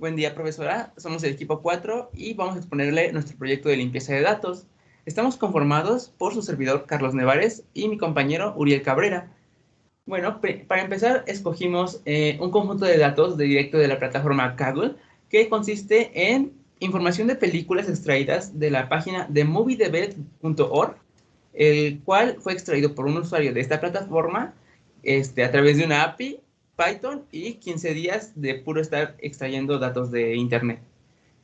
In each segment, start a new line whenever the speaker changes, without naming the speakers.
Buen día, profesora. Somos el equipo 4 y vamos a exponerle nuestro proyecto de limpieza de datos. Estamos conformados por su servidor Carlos Nevares y mi compañero Uriel Cabrera. Bueno, para empezar, escogimos un conjunto de datos directo de la plataforma Kaggle que consiste en información de películas extraídas de la página de moviedebate.org, el cual fue extraído por un usuario de esta plataforma a través de una API, Python y 15 días de puro estar extrayendo datos de Internet.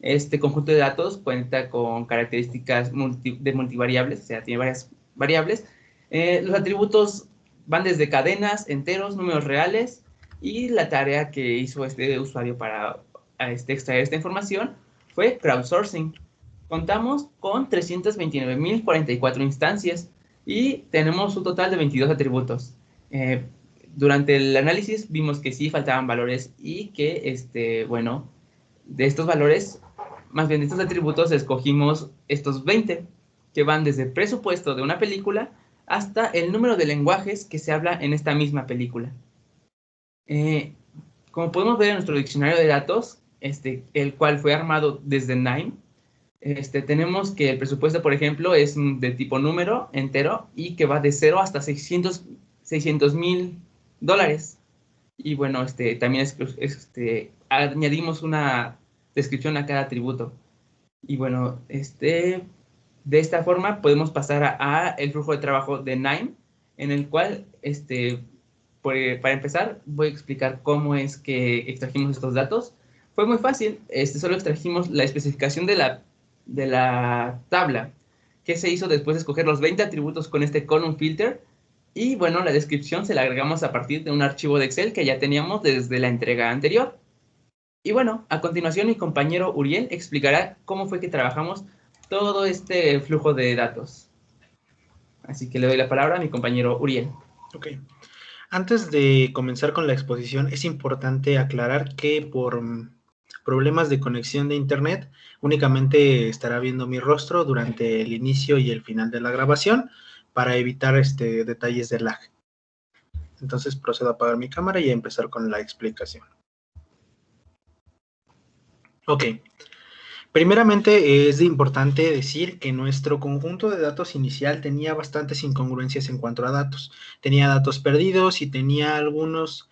Este conjunto de datos cuenta con características de multivariables, o sea, tiene varias variables. Los atributos van desde cadenas, enteros, números reales, y la tarea que hizo este usuario para extraer esta información fue crowdsourcing. Contamos con 329.044 instancias y tenemos un total de 22 atributos. Eh, Durante el análisis vimos que sí faltaban valores y que, bueno, de estos valores, más bien de estos atributos, escogimos estos 20, que van desde el presupuesto de una película hasta el número de lenguajes que se habla en esta misma película. Eh, Como podemos ver en nuestro diccionario de datos, el cual fue armado desde Nine, tenemos que el presupuesto, por ejemplo, es de tipo número entero y que va de 0 hasta 600.000 dólares. Y bueno, también añadimos una descripción a cada atributo. Y bueno, de esta forma podemos pasar a el flujo de trabajo de Nine, en el cual, para empezar, voy a explicar cómo es que extrajimos estos datos. Fue muy fácil, solo extrajimos la especificación de la tabla, que se hizo después de escoger los 20 atributos con este column filter, y bueno, la descripción se la agregamos a partir de un archivo de Excel que ya teníamos desde la entrega anterior. Y bueno, a continuación mi compañero Uriel explicará cómo fue que trabajamos todo este flujo de datos. Así que le doy la palabra a mi compañero Uriel.
Ok. Antes de comenzar con la exposición, es importante aclarar que por problemas de conexión de internet, únicamente estará viendo mi rostro durante el inicio y el final de la grabación para evitar detalles de lag. Entonces procedo a apagar mi cámara y a empezar con la explicación. Ok. Primeramente, es importante decir que nuestro conjunto de datos inicial tenía bastantes incongruencias en cuanto a datos. Tenía datos perdidos y tenía algunos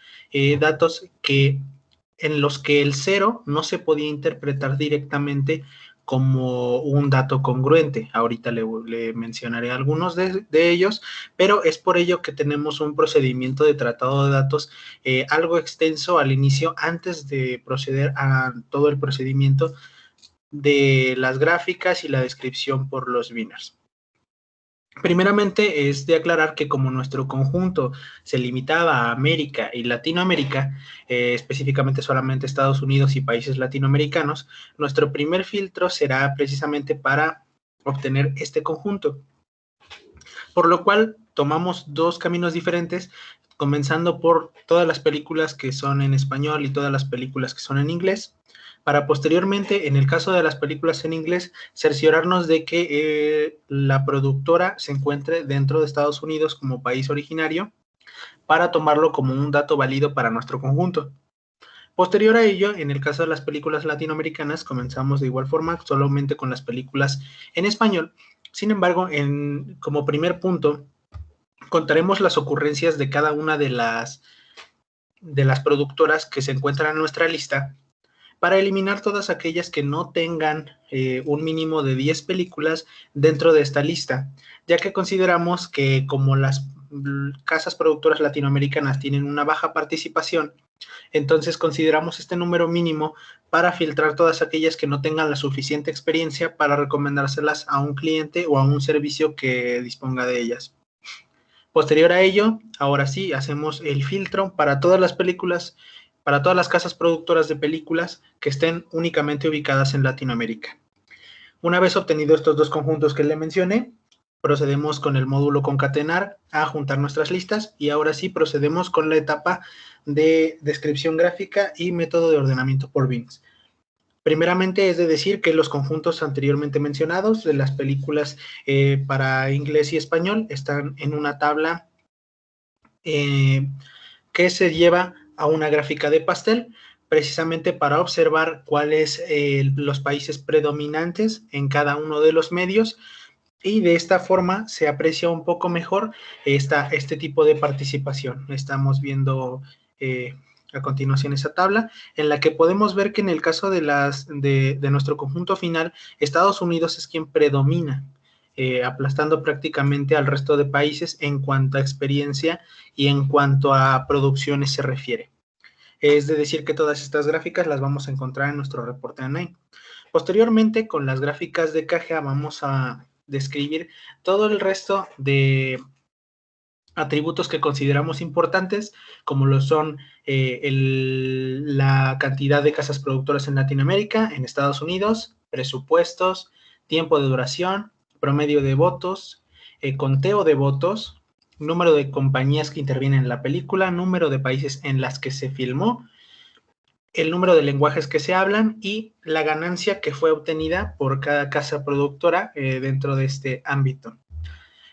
datos en los que el 0 no se podía interpretar directamente como un dato congruente. Ahorita le mencionaré algunos de ellos, pero es por ello que tenemos un procedimiento de tratado de datos algo extenso al inicio, antes de proceder a todo el procedimiento de las gráficas y la descripción por los binars. Primeramente es de aclarar que como nuestro conjunto se limitaba a América y Latinoamérica, específicamente solamente Estados Unidos y países latinoamericanos, nuestro primer filtro será precisamente para obtener este conjunto. Por lo cual tomamos dos caminos diferentes, comenzando por todas las películas que son en español y todas las películas que son en inglés, para posteriormente, en el caso de las películas en inglés, cerciorarnos de que la productora se encuentre dentro de Estados Unidos como país originario, para tomarlo como un dato válido para nuestro conjunto. Posterior a ello, en el caso de las películas latinoamericanas, comenzamos de igual forma solamente con las películas en español. Sin embargo, como primer punto, contaremos las ocurrencias de cada una de las productoras que se encuentran en nuestra lista, para eliminar todas aquellas que no tengan un mínimo de 10 películas dentro de esta lista, ya que consideramos que como las casas productoras latinoamericanas tienen una baja participación, entonces consideramos este número mínimo para filtrar todas aquellas que no tengan la suficiente experiencia para recomendárselas a un cliente o a un servicio que disponga de ellas. Posterior a ello, ahora sí, hacemos el filtro para todas las películas, para todas las casas productoras de películas que estén únicamente ubicadas en Latinoamérica. Una vez obtenido estos dos conjuntos que le mencioné, procedemos con el módulo concatenar a juntar nuestras listas y ahora sí procedemos con la etapa de descripción gráfica y método de ordenamiento por bins. Primeramente es de decir que los conjuntos anteriormente mencionados de las películas para inglés y español están en una tabla que se lleva a una gráfica de pastel, precisamente para observar cuáles los países predominantes en cada uno de los medios, y de esta forma se aprecia un poco mejor este tipo de participación. Estamos viendo a continuación esa tabla, en la que podemos ver que en el caso de nuestro conjunto final, Estados Unidos es quien predomina, aplastando prácticamente al resto de países en cuanto a experiencia y en cuanto a producciones se refiere. Es de decir que todas estas gráficas las vamos a encontrar en nuestro reporte de ANAI. Posteriormente, con las gráficas de caja vamos a describir todo el resto de atributos que consideramos importantes, como lo son la cantidad de casas productoras en Latinoamérica, en Estados Unidos, presupuestos, tiempo de duración, promedio de votos, conteo de votos, número de compañías que intervienen en la película, número de países en las que se filmó, el número de lenguajes que se hablan y la ganancia que fue obtenida por cada casa productora dentro de este ámbito.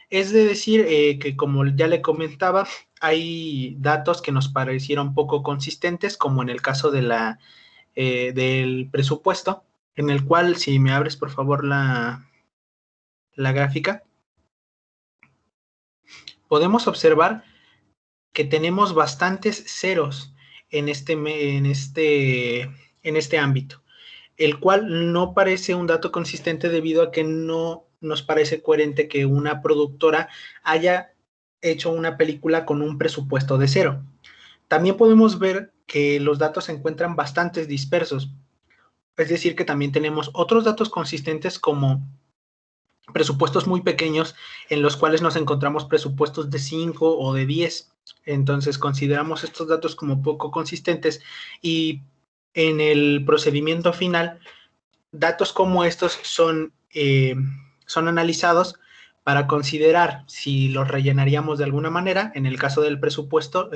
Es de decir que, como ya le comentaba, hay datos que nos parecieron poco consistentes, como en el caso de del presupuesto, en el cual, si me abres por favor la gráfica, podemos observar que tenemos bastantes ceros en este ámbito, el cual no parece un dato consistente debido a que no nos parece coherente que una productora haya hecho una película con un presupuesto de cero. También podemos ver que los datos se encuentran bastante dispersos, es decir, que también tenemos otros datos consistentes como presupuestos muy pequeños en los cuales nos encontramos presupuestos de 5 o de 10. Entonces consideramos estos datos como poco consistentes y en el procedimiento final, datos como estos son analizados para considerar si los rellenaríamos de alguna manera. En el caso del presupuesto,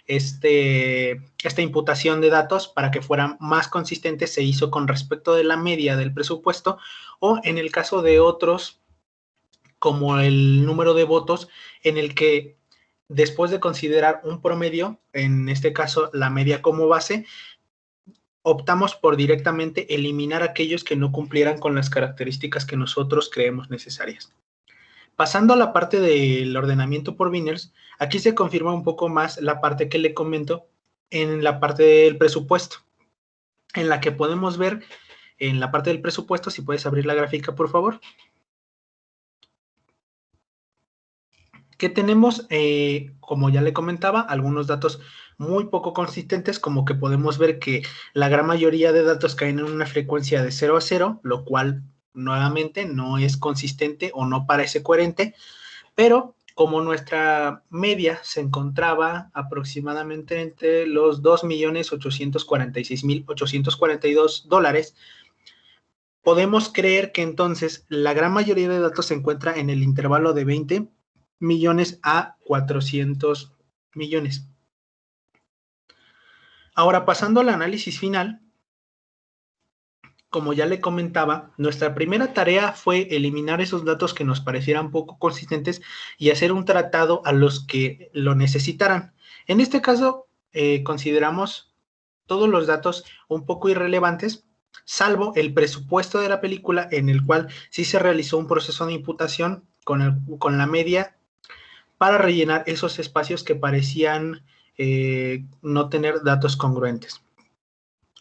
esta imputación de datos para que fueran más consistentes se hizo con respecto de la media del presupuesto, o en el caso de otros, como el número de votos, en el que después de considerar un promedio, en este caso la media como base, optamos por directamente eliminar aquellos que no cumplieran con las características que nosotros creemos necesarias. Pasando a la parte del ordenamiento por winners, aquí se confirma un poco más la parte que le comento en la parte del presupuesto, en la que podemos ver en la parte del presupuesto, si puedes abrir la gráfica por favor, que tenemos, como ya le comentaba, algunos datos muy poco consistentes, como que podemos ver que la gran mayoría de datos caen en una frecuencia de 0 a 0, lo cual nuevamente no es consistente o no parece coherente, pero como nuestra media se encontraba aproximadamente entre los $2.846.842, podemos creer que entonces la gran mayoría de datos se encuentra en el intervalo de 20 millones a 400 millones. Ahora, pasando al análisis final, como ya le comentaba, nuestra primera tarea fue eliminar esos datos que nos parecieran poco consistentes y hacer un tratado a los que lo necesitaran. En este caso, consideramos todos los datos un poco irrelevantes, salvo el presupuesto de la película, en el cual sí se realizó un proceso de imputación con la media para rellenar esos espacios que parecían no tener datos congruentes.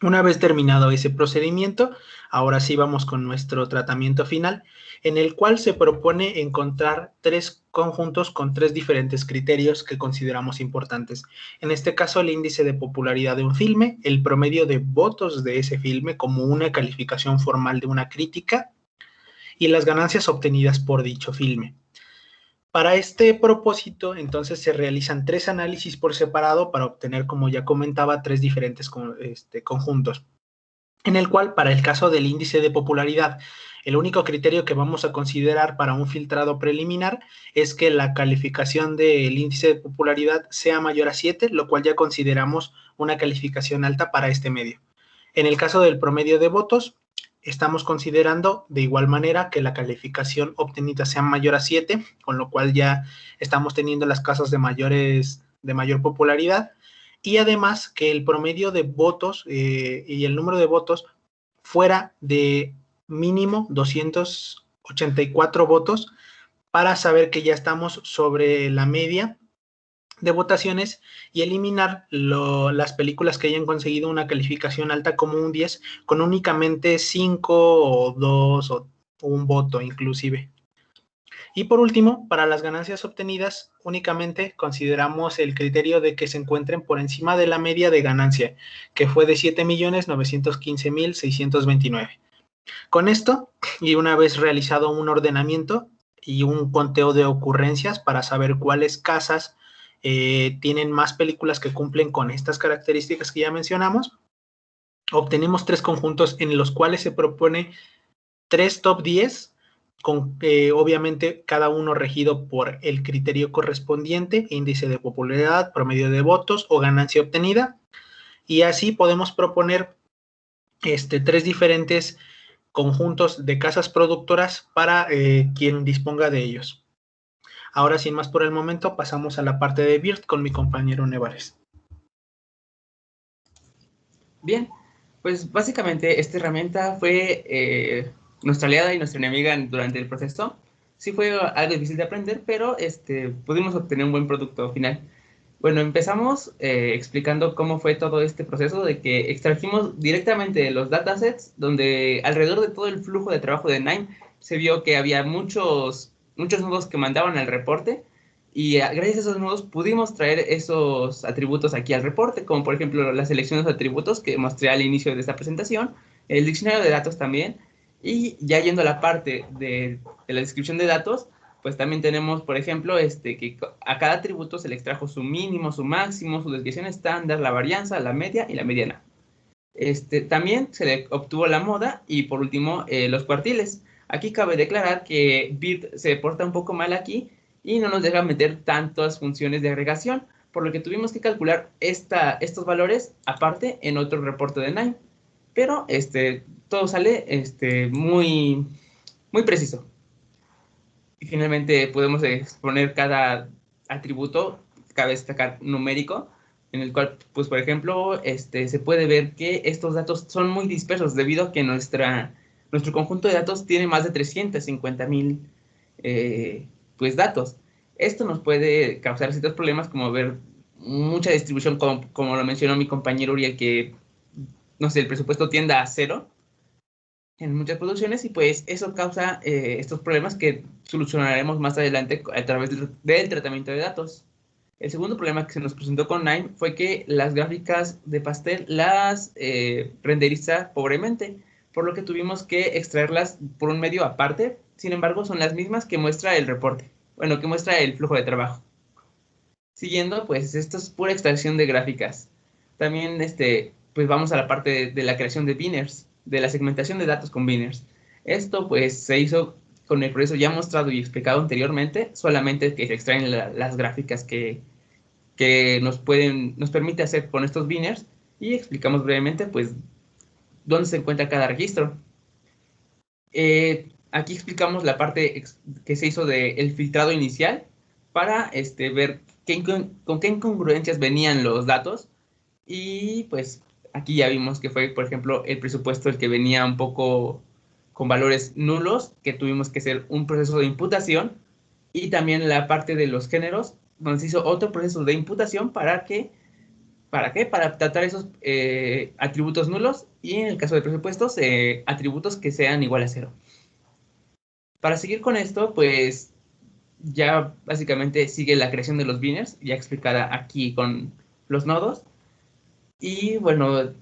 Una vez terminado ese procedimiento, ahora sí vamos con nuestro tratamiento final, en el cual se propone encontrar 3 conjuntos con 3 diferentes criterios que consideramos importantes. En este caso, el índice de popularidad de un filme, el promedio de votos de ese filme como una calificación formal de una crítica y las ganancias obtenidas por dicho filme. Para este propósito, entonces, se realizan 3 análisis por separado para obtener, como ya comentaba, 3 diferentes conjuntos. En el cual, para el caso del índice de popularidad, el único criterio que vamos a considerar para un filtrado preliminar es que la calificación del índice de popularidad sea mayor a 7, lo cual ya consideramos una calificación alta para este medio. En el caso del promedio de votos, estamos considerando de igual manera que la calificación obtenida sea mayor a 7, con lo cual ya estamos teniendo las casas de mayor popularidad. y además que el promedio de votos y el número de votos fuera de mínimo 284 votos para saber que ya estamos sobre la media de votaciones y eliminar las películas que hayan conseguido una calificación alta como un 10 con únicamente 5 o 2 o un voto inclusive. Y por último, para las ganancias obtenidas, únicamente consideramos el criterio de que se encuentren por encima de la media de ganancia, que fue de 7.915.629. Con esto, y una vez realizado un ordenamiento y un conteo de ocurrencias para saber cuáles casas tienen más películas que cumplen con estas características que ya mencionamos, obtenemos 3 conjuntos en los cuales se propone 3 top 10, con obviamente cada uno regido por el criterio correspondiente, índice de popularidad, promedio de votos o ganancia obtenida, y así podemos proponer 3 diferentes conjuntos de casas productoras para quien disponga de ellos. Ahora, sin más por el momento, pasamos a la parte de BIRT con mi compañero Nevares.
Bien, pues básicamente esta herramienta fue nuestra aliada y nuestra enemiga durante el proceso. Sí fue algo difícil de aprender, pero pudimos obtener un buen producto final. Bueno, empezamos explicando cómo fue todo este proceso de que extrajimos directamente los datasets, donde alrededor de todo el flujo de trabajo de Nine se vio que había muchos nodos que mandaban al reporte, y gracias a esos nodos pudimos traer esos atributos aquí al reporte, como por ejemplo la selección de los atributos que mostré al inicio de esta presentación, el diccionario de datos también, y ya yendo a la parte de la descripción de datos, pues también tenemos, por ejemplo, que a cada atributo se le extrajo su mínimo, su máximo, su desviación estándar, la varianza, la media y la mediana. También se le obtuvo la moda y por último los cuartiles. Aquí cabe declarar que BIRT se porta un poco mal aquí y no nos deja meter tantas funciones de agregación, por lo que tuvimos que calcular estos valores aparte en otro reporte de Nine. Pero todo sale muy, muy preciso. Y finalmente podemos exponer cada atributo, cabe destacar numérico, en el cual, pues por ejemplo, se puede ver que estos datos son muy dispersos debido a que nuestro conjunto de datos tiene más de 350,000 pues, datos. Esto nos puede causar ciertos problemas como ver mucha distribución, como lo mencionó mi compañero Uriel, que, no sé, el presupuesto tienda a cero en muchas producciones y pues eso causa estos problemas que solucionaremos más adelante a través del tratamiento de datos. El segundo problema que se nos presentó con Nine fue que las gráficas de pastel las renderiza pobremente, por lo que tuvimos que extraerlas por un medio aparte. Sin embargo, son las mismas que muestra el reporte, bueno, que muestra el flujo de trabajo. Siguiendo, pues esto es pura extracción de gráficas. También, pues vamos a la parte de la creación de biners, de la segmentación de datos con biners. Esto, pues, se hizo con el proceso ya mostrado y explicado anteriormente, solamente que se extraen las gráficas que nos permite hacer con estos biners y explicamos brevemente, pues, dónde se encuentra cada registro. Aquí explicamos la parte que se hizo del filtrado inicial para ver con qué incongruencias venían los datos. Y pues aquí ya vimos que fue, por ejemplo, el presupuesto el que venía un poco con valores nulos, que tuvimos que hacer un proceso de imputación. Y también la parte de los géneros, donde se hizo otro proceso de imputación ¿para qué? Para tratar esos atributos nulos y en el caso de presupuestos, atributos que sean igual a cero. Para seguir con esto, pues ya básicamente sigue la creación de los biners, ya explicada aquí con los nodos. Y bueno,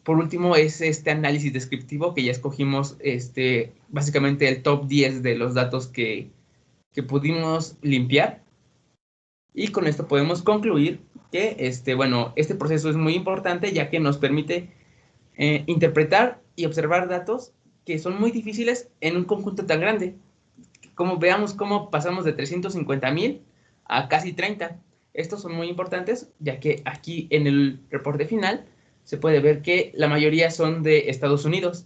por último es este análisis descriptivo que ya escogimos, básicamente el top 10 de los datos que pudimos limpiar. Y con esto podemos concluir que este proceso es muy importante ya que nos permite interpretar y observar datos que son muy difíciles en un conjunto tan grande. Veamos cómo pasamos de 350,000 a casi 30. Estos son muy importantes, ya que aquí en el reporte final se puede ver que la mayoría son de Estados Unidos.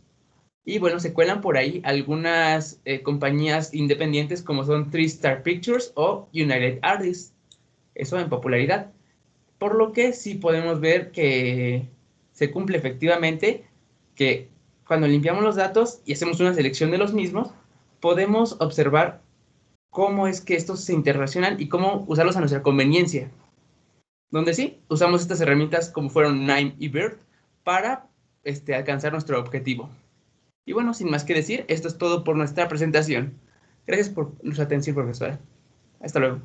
Y bueno, se cuelan por ahí algunas compañías independientes como son 3 Star Pictures o United Artists. Eso en popularidad. por lo que sí podemos ver que se cumple efectivamente que cuando limpiamos los datos y hacemos una selección de los mismos, podemos observar cómo es que estos se interrelacionan y cómo usarlos a nuestra conveniencia. Donde sí, usamos estas herramientas como fueron Nime y BERT para alcanzar nuestro objetivo. Y bueno, sin más que decir, esto es todo por nuestra presentación. Gracias por su atención, profesora. Hasta luego.